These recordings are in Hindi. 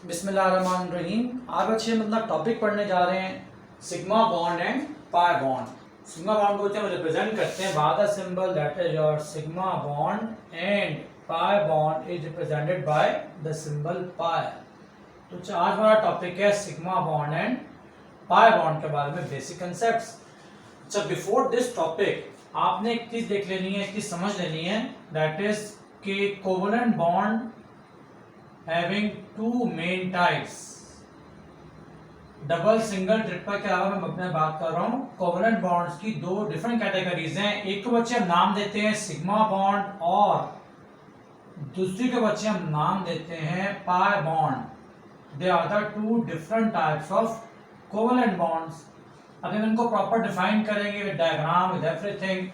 बिस्मिल्लाहिर्रहमानिर्रहीम। आज अच्छे मतलब टॉपिक पढ़ने जा रहे हैं sigma bond and pi bond. Sigma bond को हम रिप्रेजेंट करते हैं by the symbol that is your sigma bond and pi bond is represented by the symbol pi. तो आज हमारा टॉपिक है sigma bond and pi bond के बारे में बेसिक कंसेप्ट्स। अच्छा, बिफोर दिस टॉपिक आपने एक चीज देख लेनी है, एक चीज समझ लेनी है, दैट इज कि covalent bond having two main types, double single triple के अलावा मैं अपने बात कर रहा हूँ कोवलेंट बॉन्ड्स की दो डिफरेंट कैटेगरीज हैं। एक को बच्चे हम नाम देते हैं सिग्मा बॉन्ड और दूसरी को बच्चे हम नाम देते हैं pi bond. They are the two different types of covalent bonds. अगर हम इनको प्रॉपर डिफाइन करेंगे विद डायग्राम विद एवरीथिंग,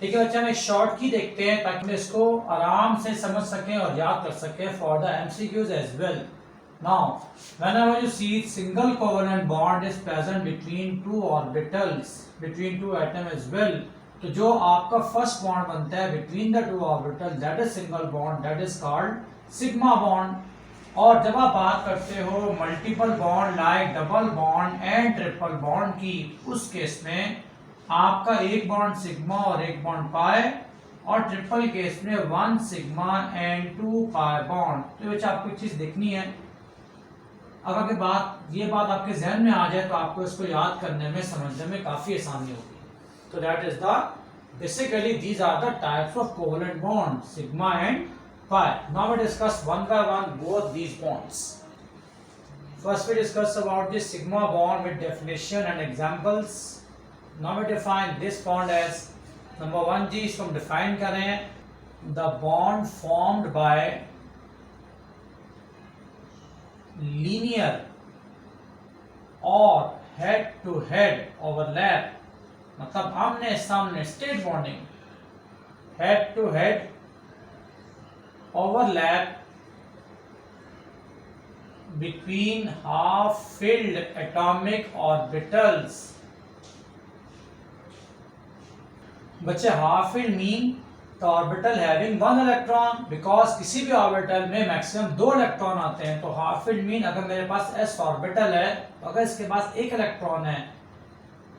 ठीक है बच्चे, हम एक शॉर्ट की देखते हैं ताकि हम इसको आराम से समझ सकें और याद कर सकें for the MCQs as well. Now whenever you see single covalent bond is present between two orbitals, between two atom as well, तो जो आपका फर्स्ट बॉन्ड बनता है between the two orbital that is single bond, that is called sigma bond. और जब आप बात करते हो multiple bond like double bond and triple bond की, उस केस में आपका एक बॉन्ड सिग्मा और एक बॉन्ड पाई, और ट्रिपल केस में one sigma and two pi bond. तो ये आपको एक चीज देखनी है, अगर ये बात आपके जहन में आ जाए तो आपको इसको याद करने में समझने में काफी आसानी होगी। तो that is the basically these are the types of covalent bond sigma and pi. Now we discuss one by one both these bonds. First we discuss about this sigma bond with definition and examples. Now we define this bond as, number one जी, इसको हम define करें, the bond formed by linear or head to head overlap, मतलब आमने सामने straight bonding, head to head overlap between half filled atomic orbitals। बच्चे half field mean the orbital having one electron, because किसी भी ऑर्बिटल में मैक्सिमम दो इलेक्ट्रॉन आते हैं। तो हाफ फील्ड मीन अगर मेरे पास एस ऑर्बिटल है तो अगर इसके पास एक इलेक्ट्रॉन है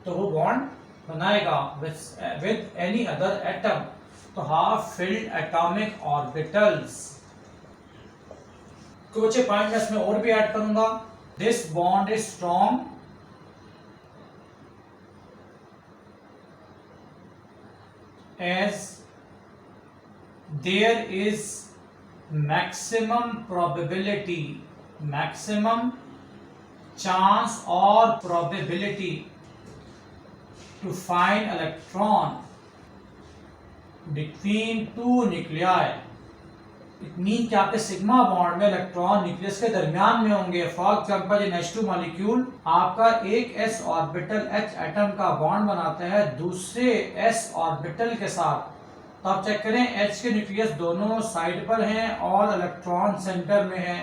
तो वो बॉन्ड बनाएगा विद एनी अदर एटम। तो हाफ फील्ड एटॉमिक ऑर्बिटल्स तो बच्चे पॉइंट में इसमें और भी ऐड करूंगा। This bond is strong as there is maximum probability, maximum chance or probability to find electron between two nuclei। It mean कि आपके सिग्मा बॉन्ड में इलेक्ट्रॉन न्यूक्लियस के दरमियान में होंगे। For example in H2 molecule आपका एक s ऑर्बिटल H एटम का बॉन्ड बनाता है दूसरे s ऑर्बिटल के साथ। तो आप चेक करें H के न्यूक्लियस दोनों साइड पर हैं और इलेक्ट्रॉन सेंटर में है।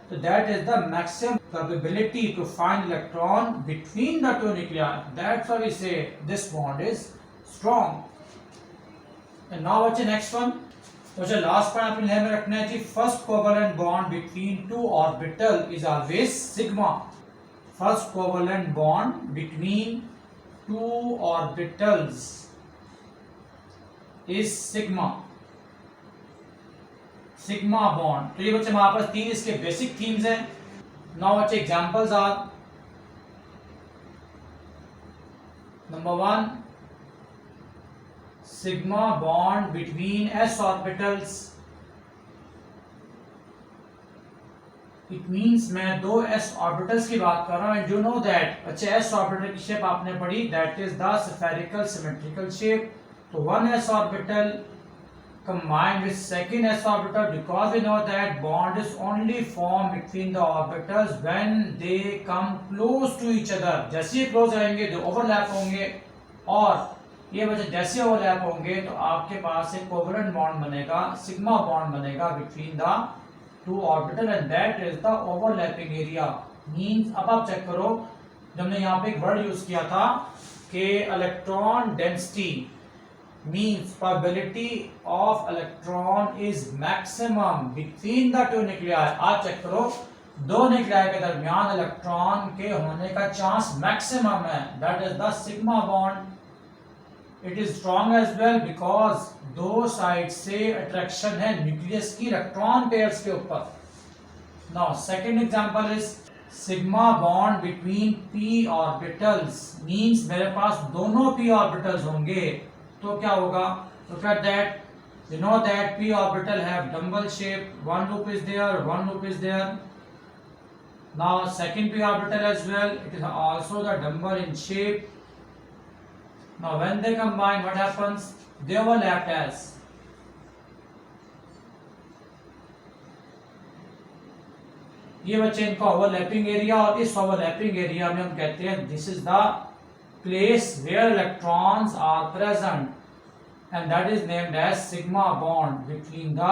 तो that is the maximum probability to find electron between the two nuclei, that's why we say this bond is strong. And now what's the next one. तो जो लास्ट पॉइंट आपने ध्यान में रखना है जी, first covalent bond between two orbital is always sigma. First covalent bond between two orbitals is sigma, sigma bond. तो ये बच्चे हमारे पास तीन इसके बेसिक थीम्स हैं। नाउ बच्चे examples are, number one sigma bond between s orbitals। it means मैं दो s orbitals की बात कर रहा हूं। you know that अच्छे s orbital की शेप आपने पढ़ी, that is the spherical symmetrical shape। तो one s orbital combined with second s orbital, because we know that bond is only formed between the orbitals when they come close to each other। जैसे ही close आएंगे तो overlap होंगे, और ये बच्चे जैसे ओवरलैप होंगे तो आपके पास एक कोवलेंट बॉन्ड बनेगा, सिग्मा बॉन्ड बनेगा between the two orbital, and that is the overlapping area. Means अब आप चेक करो, जब हमने यहाँ पे एक वर्ड यूज किया था कि electron density means probability of electron is maximum between the two nuclei. आप चेक करो दो न्यूक्लियाई के दरमियान इलेक्ट्रॉन के होने का चांस मैक्सिमम है, that is the sigma bond. It is strong as well because दो साइड से अट्रैक्शन है न्यूक्लियस की इलेक्ट्रॉन पेयर्स के ऊपर। Now second example is sigma bond between p orbitals, means मेरे पास दोनों p ऑर्बिटल्स होंगे तो क्या होगा, look at that, you know that p orbital have dumbbell shape, one loop is there, one loop is there. Now second p orbital as well, it is also the dumbbell in shape. Now when they combine, what happens, they overlap as, ये बच्चे इनका ओवरलैपिंग एरिया, और इस ओवरलैपिंग एरिया में हम कहते हैं this is the place where electrons are present and that is named as sigma bond between the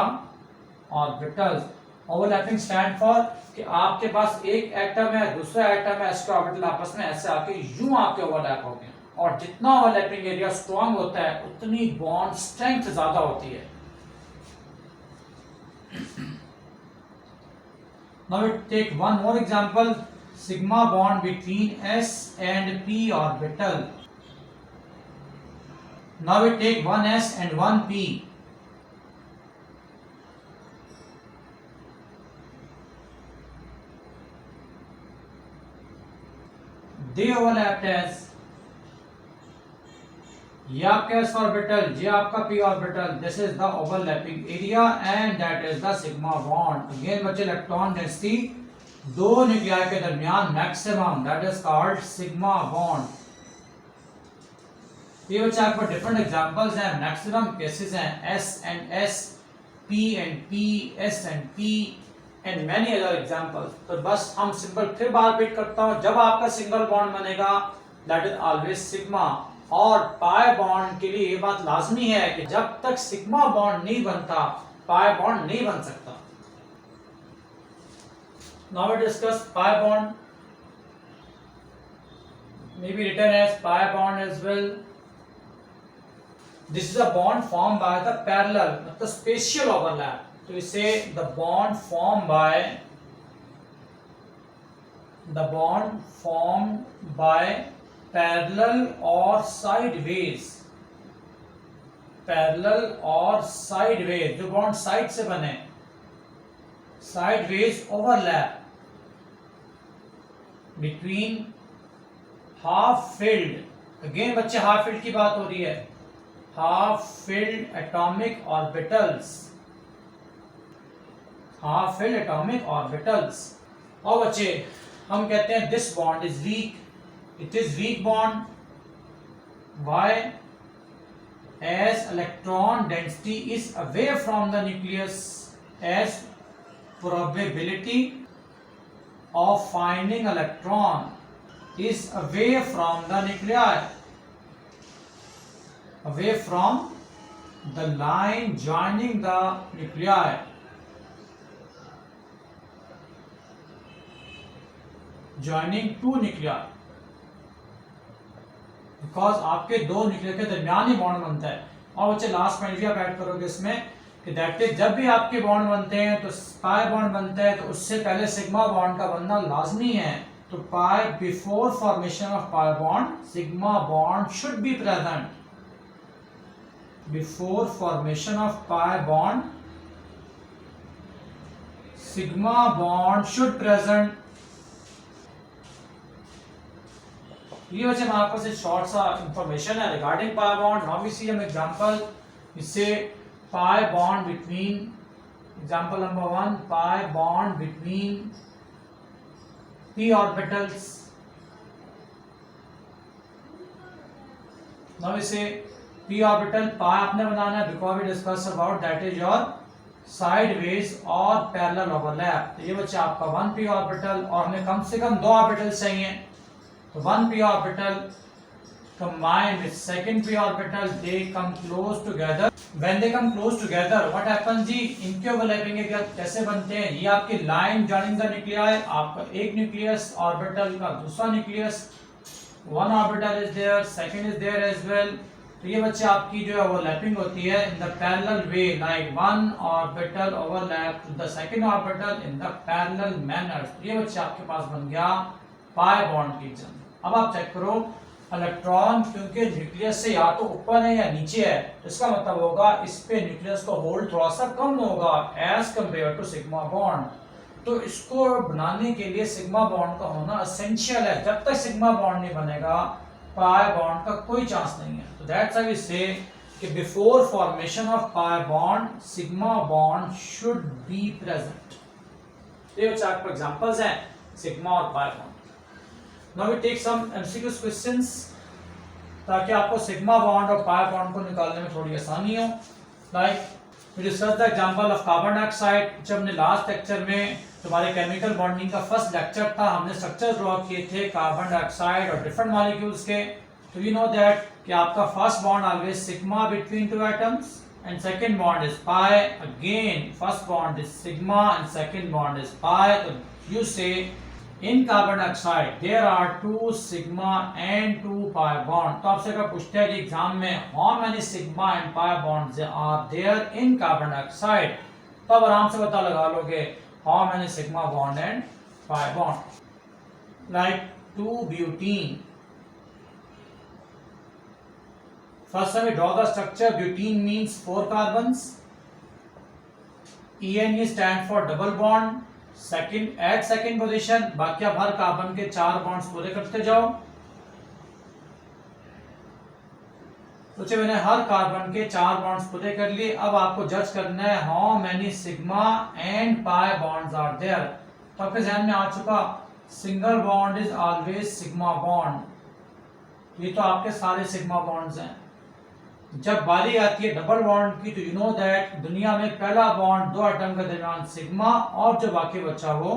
orbitals. Overlapping stand for कि आपके पास एक एटम है, दूसरा एटम है, इसके ऑर्बिटल आपस में ऐसे आके यूं आपके ओवरलैप हो गए, और जितना ओवरलैपिंग एरिया स्ट्रॉन्ग होता है उतनी बॉन्ड स्ट्रेंथ ज्यादा होती है। Now we take one more example, sigma bond between s and p orbital. Now we take one s and one p. They overlapped as, ये आपका s ऑर्बिटल, ये आपका p orbital, this is the overlapping area and that is the sigma bond. Again बच्चे इलेक्ट्रॉन डेंसिटी दो न्यूक्लियाई के दरमियान maximum, that is called sigma bond. ये बच्चे आपको डिफरेंट एग्जांपल्स हैं, मैक्सिमम केसेस हैं, s and s, p and p, s and p and many other examples। तो बस हम सिंपल फिर बार रिपीट करता हूं, जब आपका सिंगल बॉन्ड बनेगा दैट इज ऑलवेज सिग्मा, और पाई बॉन्ड के लिए ये बात लाजमी है कि जब तक सिग्मा बॉन्ड नहीं बनता पाई बॉन्ड नहीं बन सकता। Now we discuss pi bond, may be written as pi bond as well. This is a bond formed by the parallel, the spatial overlap. So we say the bond formed by parallel or sideways, parallel or sideways, जो bond side से बने, sideways overlap between half filled, again बच्चे half filled की बात हो रही है, half filled atomic orbitals, half filled atomic orbitals। और बच्चे हम कहते हैं this bond is weak, it is weak bond, why, as electron density is away from the nucleus, as probability of finding electron is away from the nuclei, away from the line joining the nuclei, joining two nuclei, because आपके दो न्यूक्लियर के दरमियान ही बॉन्ड बनता है। और बच्चे लास्ट पॉइंट भी आप ऐड करोगे इसमें कि दैट इज जब भी आपके बॉन्ड बनते हैं तो पाई बॉन्ड बनता है तो उससे पहले सिग्मा बॉन्ड का बनना लाजमी है। तो pi before formation of pi bond sigma bond should be present, before formation of pi bond sigma bond should present। ये बच्चे हमारे पास एक शॉर्ट सा इंफॉर्मेशन है regarding pi bond. Now we see an example, इससे pi bond between, example number 1, pi bond between p orbitals। Now we say p orbital pi आपने बनाना है, because we discuss about that is your sideways और पैरेलल ओवरलैप। तो ये बच्चा आपका 1p ऑर्बिटल, और हमें कम से कम 2 ऑर्बिटल चाहिए, तो 1p orbital combined with second p orbital, they come close together। when they come close together what happens जी, इनके ओवरलैपिंग एरिया कैसे बनते हैं, ये आपकी लाइन जॉइनिंग द न्यूक्लियाई, आपका एक न्यूक्लियस ऑर्बिटल का दूसरा nucleus, one orbital is there, second is there as well, तो ये बच्चे आपकी जो है ओवरलैपिंग होती है in the parallel way, like one orbital overlap to the second orbital in the parallel manner. तो ये बच्चे आपके पास बन गया पाई बॉन्ड की एग्जांपल। अब आप चेक करो इलेक्ट्रॉन क्योंकि न्यूक्लियस से या तो ऊपर है या नीचे है, तो इसका मतलब होगा इस पे न्यूक्लियस का होल्ड थोड़ा सा कम होगा as compare to sigma bond. तो इसको बनाने के लिए सिग्मा बॉन्ड का होना एसेंशियल है। जब तक सिग्मा बॉन्ड नहीं बनेगा पाई बॉन्ड का कोई चांस नहीं है। तो दैट्स व्हाई वी से कि before formation of pi bond sigma bond should be present. ये बच्चे आपको एग्जांपल्स हैं सिग्मा और pi bond. Now we take some MCQs questions ताकि आपको सिग्मा बॉन्ड और पाई बॉन्ड को निकालने में थोड़ी आसानी हो। Like we discuss the example of carbon dioxide. जब हमने लास्ट लेक्चर में तुम्हारे केमिकल बॉन्डिंग का फर्स्ट लेक्चर था, हमने स्ट्रक्चर ड्रॉ किए थे कार्बन डाइऑक्साइड और डिफरेंट मॉलिक्यूल्स के। तो वी नो दैट कि आपका first bond always sigma between two atoms and second bond is pi. Again first bond is sigma and second bond is pi. तो यू से in carbon dioxide there are 2 sigma and 2 pi bond। तो आपसे अगर पूछते हैं एग्जाम में how many sigma and pi bonds are there in carbon dioxide, तो आप आराम से पता लगा लोगे how many sigma bond and pi bond। like 2 butene, first time we draw the structure। butene means 4 carbons, ENE stand for double bond, second at second position. बाकी आप हर कार्बन के 4 बॉन्ड्स पूरे करते जाओ। तो मैंने हर कार्बन के 4 बॉन्ड्स पूरे कर लिए। अब आपको जज करना है how many sigma and pi bonds are there. तो आपके ध्यान में आ चुका single bond is always sigma bond. ये तो आपके सारे सिग्मा बॉन्ड्स हैं। जब बारी आती है डबल बॉन्ड की, तो यू नो दैट दुनिया में पहला बॉन्ड 2 एटम के दरमियान सिग्मा और जो बाकी बचा वो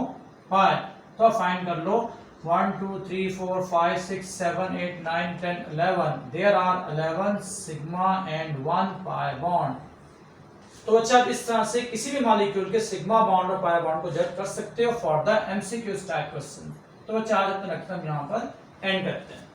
पाई। तो फाइंड कर लो 1 2 3 4 5 6 7 8 9 10 11 there are 11 sigma and 1 pi bond. तो बच्चा आप इस तरह से किसी भी मॉलिक्यूल के सिग्मा बॉन्ड और पाई बॉन्ड को जज कर सकते हो for the MCQ type question. तो बच्चा आज अपना लेक्चर यहाँ पर एंड करते हैं।